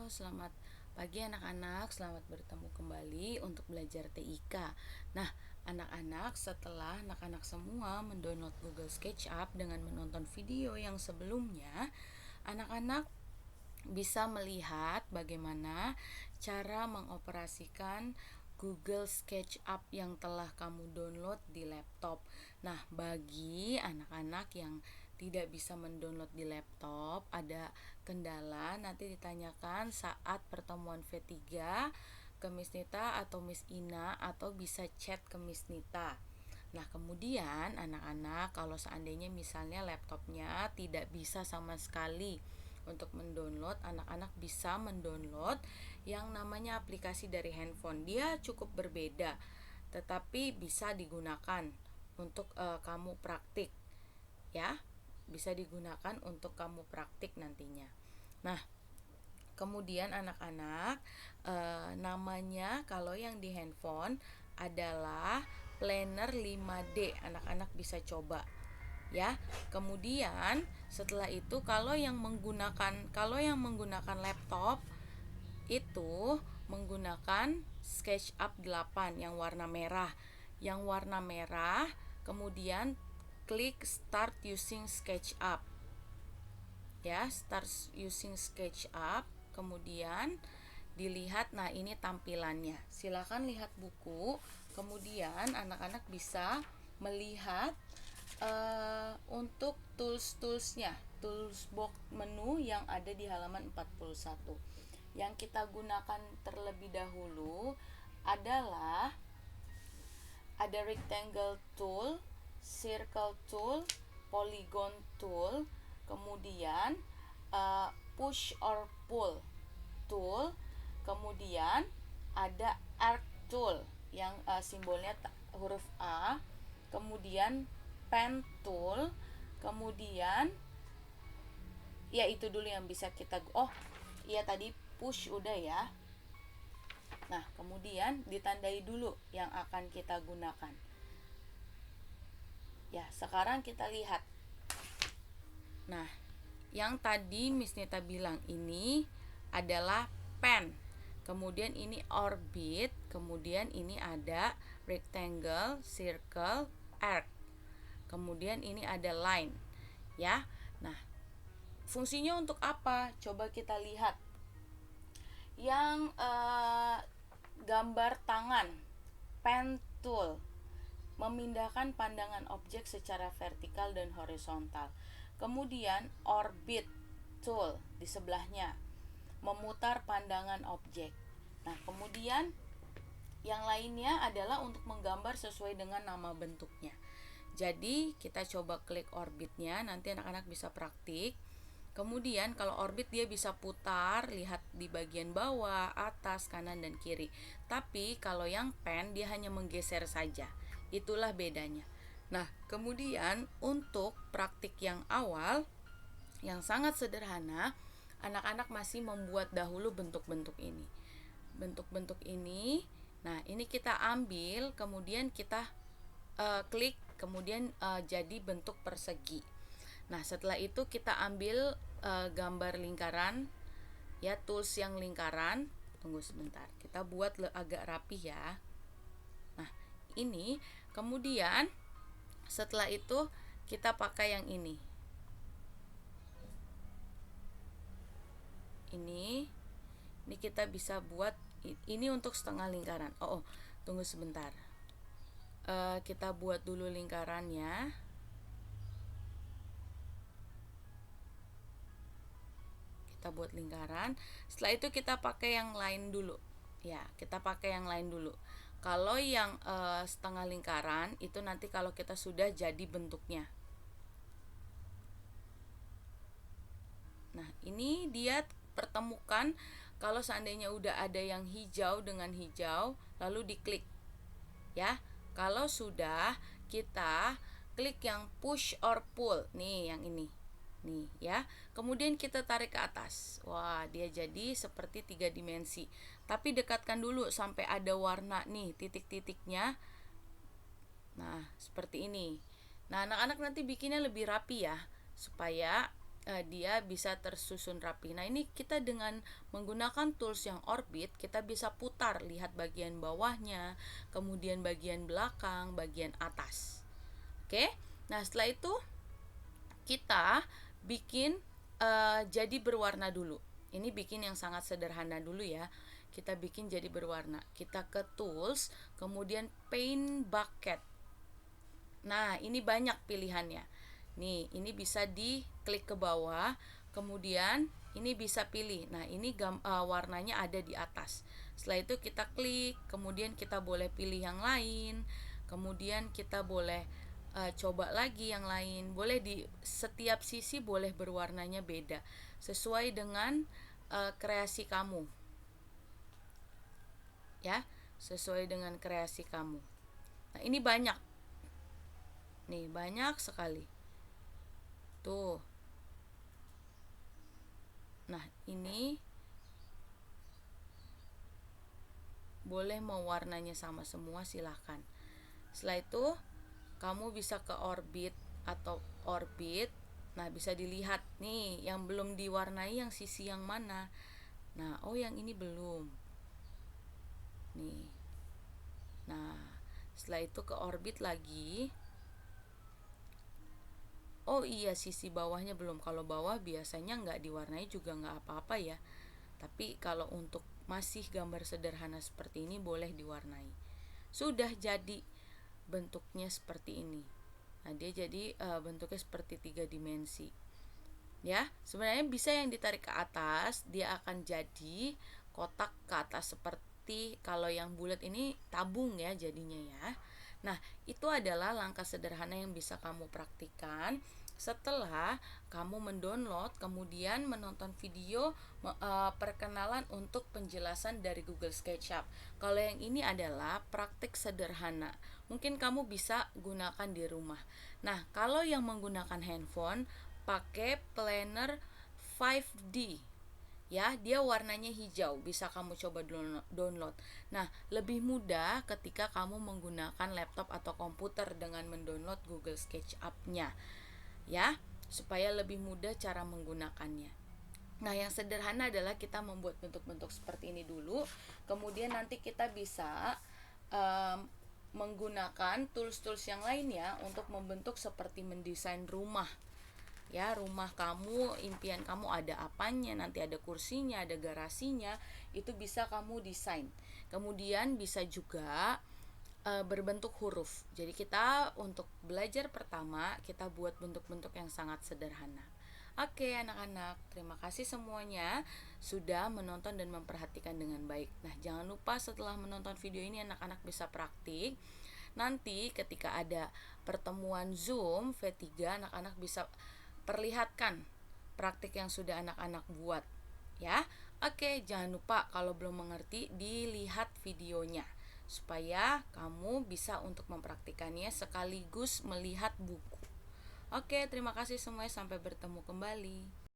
Selamat pagi anak-anak, selamat bertemu kembali untuk belajar TIK. Nah, anak-anak, setelah anak-anak semua mendownload Google SketchUp dengan menonton video yang sebelumnya, anak-anak bisa melihat bagaimana cara mengoperasikan Google SketchUp yang telah kamu download di laptop. Nah, bagi anak-anak yang tidak bisa mendownload di laptop, ada kendala, nanti ditanyakan saat pertemuan V3 ke Miss Nita atau Miss Ina, atau bisa chat ke Miss Nita. Nah, kemudian anak-anak kalau seandainya misalnya laptopnya tidak bisa sama sekali untuk mendownload, anak-anak bisa mendownload yang namanya aplikasi dari handphone. Dia cukup berbeda, tetapi bisa digunakan untuk kamu praktik, ya. Bisa digunakan untuk kamu praktik nantinya. Nah, kemudian anak-anak, namanya kalau yang di handphone adalah Planner 5D. Anak-anak bisa coba, ya. Kemudian setelah itu kalau yang menggunakan laptop itu menggunakan SketchUp 8 yang warna merah. Yang warna merah, kemudian klik Start Using SketchUp. Ya, Start Using SketchUp, kemudian dilihat, nah ini tampilannya. Silakan lihat buku, kemudian anak-anak bisa melihat untuk tools-toolsnya, tools box menu yang ada di halaman 41. Yang kita gunakan terlebih dahulu adalah ada rectangle tool, circle tool, polygon tool, kemudian push or pull tool, kemudian ada arc tool yang simbolnya huruf A, kemudian pen tool, kemudian ya itu dulu yang bisa kita iya tadi push udah ya. Nah, kemudian ditandai dulu yang akan kita gunakan. Ya, sekarang kita lihat. Nah, yang tadi Miss Nita bilang ini adalah pen. Kemudian ini orbit, kemudian ini ada rectangle, circle, arc. Kemudian ini ada line, ya. Nah, fungsinya untuk apa? Coba kita lihat. Yang gambar tangan, pen tool, memindahkan pandangan objek secara vertikal dan horizontal. Kemudian orbit tool di sebelahnya, memutar pandangan objek. Nah, kemudian yang lainnya adalah untuk menggambar sesuai dengan nama bentuknya. Jadi kita coba klik orbitnya, nanti anak-anak bisa praktik. Kemudian kalau orbit dia bisa putar, lihat di bagian bawah, atas, kanan, dan kiri. Tapi kalau yang pen dia hanya menggeser saja. Itulah bedanya. Nah, kemudian untuk praktik yang awal, yang sangat sederhana, anak-anak masih membuat dahulu bentuk-bentuk ini. Bentuk-bentuk ini, nah ini kita ambil, kemudian kita klik, kemudian jadi bentuk persegi. Nah, setelah itu kita ambil gambar lingkaran, ya, tools yang lingkaran. Tunggu sebentar, kita buat agak rapi ya. Nah, ini kemudian setelah itu kita pakai yang ini. Ini kita bisa buat ini untuk setengah lingkaran. Tunggu sebentar. Kita buat dulu lingkarannya. Kita buat lingkaran. Setelah itu kita pakai yang lain dulu. Ya, kita pakai yang lain dulu. Kalau yang setengah lingkaran itu nanti kalau kita sudah jadi bentuknya. Nah, ini dia pertemukan kalau seandainya udah ada yang hijau dengan hijau, lalu diklik. Ya, kalau sudah, kita klik yang push or pull. Nih, yang ini. Nih, ya. Kemudian kita tarik ke atas. Wah, dia jadi seperti 3 dimensi. Tapi dekatkan dulu sampai ada warna nih, titik-titiknya. Nah, seperti ini. Nah, anak-anak nanti bikinnya lebih rapi ya, supaya dia bisa tersusun rapi. Nah, ini kita dengan menggunakan tools yang Orbit, kita bisa putar, lihat bagian bawahnya, kemudian bagian belakang, bagian atas. Oke. Nah, setelah itu kita bikin jadi berwarna dulu. Ini bikin yang sangat sederhana dulu ya. Kita bikin jadi berwarna. Kita ke tools, kemudian paint bucket. Nah, ini banyak pilihannya. Nih, ini bisa diklik ke bawah, kemudian ini bisa pilih. Nah, ini warnanya ada di atas. Setelah itu kita klik, kemudian kita boleh pilih yang lain, kemudian kita boleh coba lagi yang lain. Boleh di setiap sisi boleh berwarnanya beda, sesuai dengan kreasi kamu. Ya, sesuai dengan kreasi kamu. Nah, ini banyak. Nih, banyak sekali. Tuh. Nah, ini boleh mau warnanya sama semua, silahkan. Setelah itu kamu bisa ke Orbit atau Orbit. Nah, bisa dilihat nih yang belum diwarnai yang sisi yang mana. Nah, oh yang ini belum. Nih. Nah, setelah itu ke Orbit lagi. Oh iya, sisi bawahnya belum. Kalau bawah biasanya nggak diwarnai juga nggak apa-apa ya. Tapi kalau untuk masih gambar sederhana seperti ini boleh diwarnai. Sudah jadi bentuknya seperti ini. Nah, dia jadi bentuknya seperti 3 dimensi. Ya, sebenarnya bisa yang ditarik ke atas, dia akan jadi kotak ke atas seperti kalau yang bulat ini tabung ya jadinya ya. Nah, itu adalah langkah sederhana yang bisa kamu praktikkan setelah kamu mendownload kemudian menonton video perkenalan untuk penjelasan dari Google SketchUp. Kalau yang ini adalah praktik sederhana, mungkin kamu bisa gunakan di rumah. Nah, kalau yang menggunakan handphone, pakai planner 5D ya, dia warnanya hijau, bisa kamu coba download. Nah, lebih mudah ketika kamu menggunakan laptop atau komputer dengan mendownload Google SketchUp-nya ya, supaya lebih mudah cara menggunakannya. Nah, yang sederhana adalah kita membuat bentuk-bentuk seperti ini dulu, kemudian nanti kita bisa menggunakan tools-tools yang lainnya untuk membentuk seperti mendesain rumah. Ya, rumah kamu, impian kamu ada apanya, nanti ada kursinya, ada garasinya, itu bisa kamu desain. Kemudian bisa juga berbentuk huruf. Jadi kita untuk belajar pertama kita buat bentuk-bentuk yang sangat sederhana. Oke anak-anak, terima kasih semuanya sudah menonton dan memperhatikan dengan baik. Nah, jangan lupa setelah menonton video ini anak-anak bisa praktik. Nanti ketika ada pertemuan Zoom V3, anak-anak bisa perlihatkan praktik yang sudah anak-anak buat ya. Oke, jangan lupa kalau belum mengerti dilihat videonya supaya kamu bisa untuk mempraktikannya sekaligus melihat buku. Oke, terima kasih semuanya, sampai bertemu kembali.